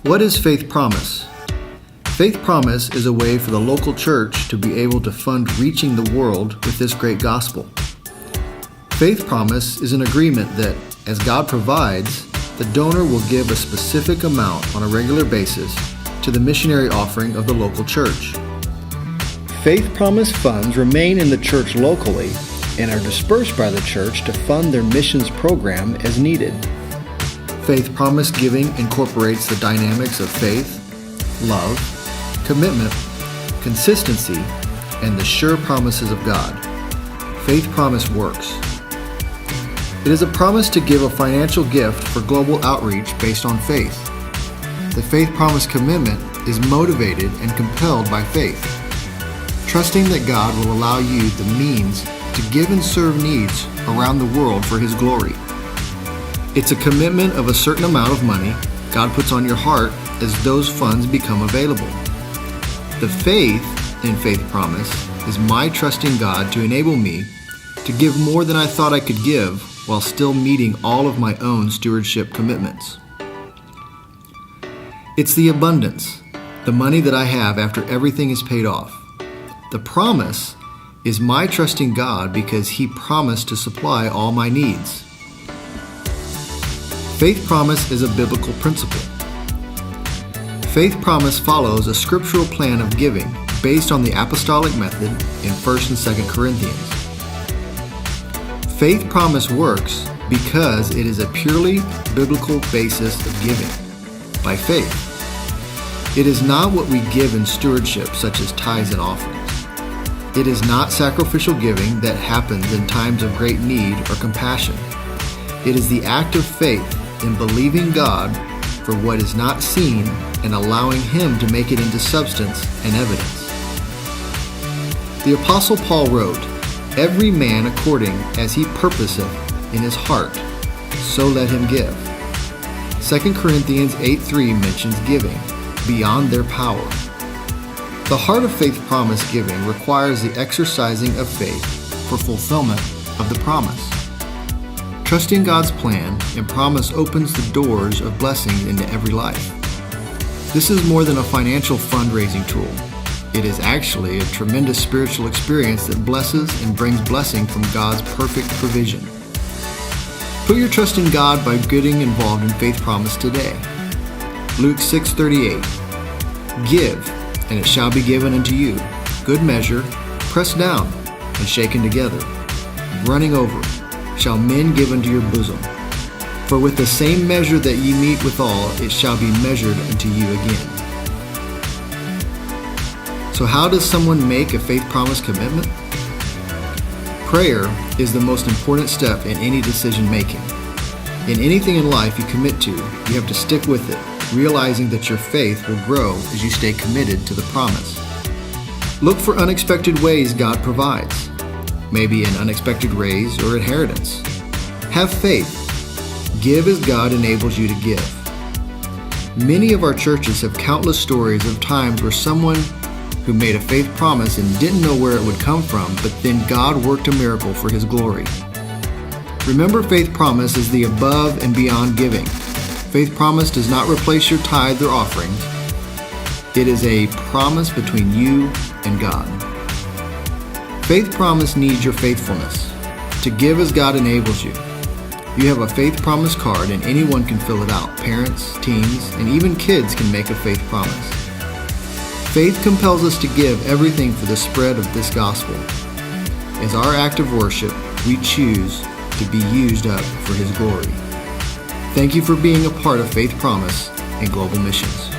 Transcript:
What is Faith Promise? Faith Promise is a way for the local church to be able to fund reaching the world with this great gospel. Faith Promise is an agreement that, as God provides, the donor will give a specific amount on a regular basis to the missionary offering of the local church. Faith Promise funds remain in the church locally and are dispersed by the church to fund their missions program as needed. Faith Promise giving incorporates the dynamics of faith, love, commitment, consistency, and the sure promises of God. Faith Promise works. It is a promise to give a financial gift for global outreach based on faith. The Faith Promise commitment is motivated and compelled by faith, trusting that God will allow you the means to give and serve needs around the world for His glory. It's a commitment of a certain amount of money God puts on your heart as those funds become available. The faith in Faith Promise is my trusting God to enable me to give more than I thought I could give while still meeting all of my own stewardship commitments. It's the abundance, the money that I have after everything is paid off. The promise is my trusting God because He promised to supply all my needs. Faith Promise is a biblical principle. Faith Promise follows a scriptural plan of giving based on the apostolic method in 1 and 2 Corinthians. Faith Promise works because it is a purely biblical basis of giving, by faith. It is not what we give in stewardship, such as tithes and offerings. It is not sacrificial giving that happens in times of great need or compassion. It is the act of faith in believing God for what is not seen and allowing Him to make it into substance and evidence. The Apostle Paul wrote, "Every man according as he purposeth in his heart, so let him give." 2 Corinthians 8:3 mentions giving beyond their power. The heart of Faith Promise giving requires the exercising of faith for fulfillment of the promise. Trusting God's plan and promise opens the doors of blessings into every life. This is more than a financial fundraising tool. It is actually a tremendous spiritual experience that blesses and brings blessing from God's perfect provision. Put your trust in God by getting involved in Faith Promise today. Luke 6:38. Give, and it shall be given unto you, good measure, pressed down, and shaken together, running over, shall men give unto your bosom. For with the same measure that ye meet withal, it shall be measured unto you again. So how does someone make a Faith Promise commitment? Prayer is the most important step in any decision making. In anything in life you commit to, you have to stick with it, realizing that your faith will grow as you stay committed to the promise. Look for unexpected ways God provides, maybe an unexpected raise or inheritance. Have faith. Give as God enables you to give. Many of our churches have countless stories of times where someone who made a faith promise and didn't know where it would come from, but then God worked a miracle for His glory. Remember, Faith Promise is the above and beyond giving. Faith Promise does not replace your tithe or offerings. It is a promise between you and God. Faith Promise needs your faithfulness to give as God enables you. You have a Faith Promise card and anyone can fill it out. Parents, teens, and even kids can make a Faith Promise. Faith compels us to give everything for the spread of this gospel. As our act of worship, we choose to be used up for His glory. Thank you for being a part of Faith Promise and Global Missions.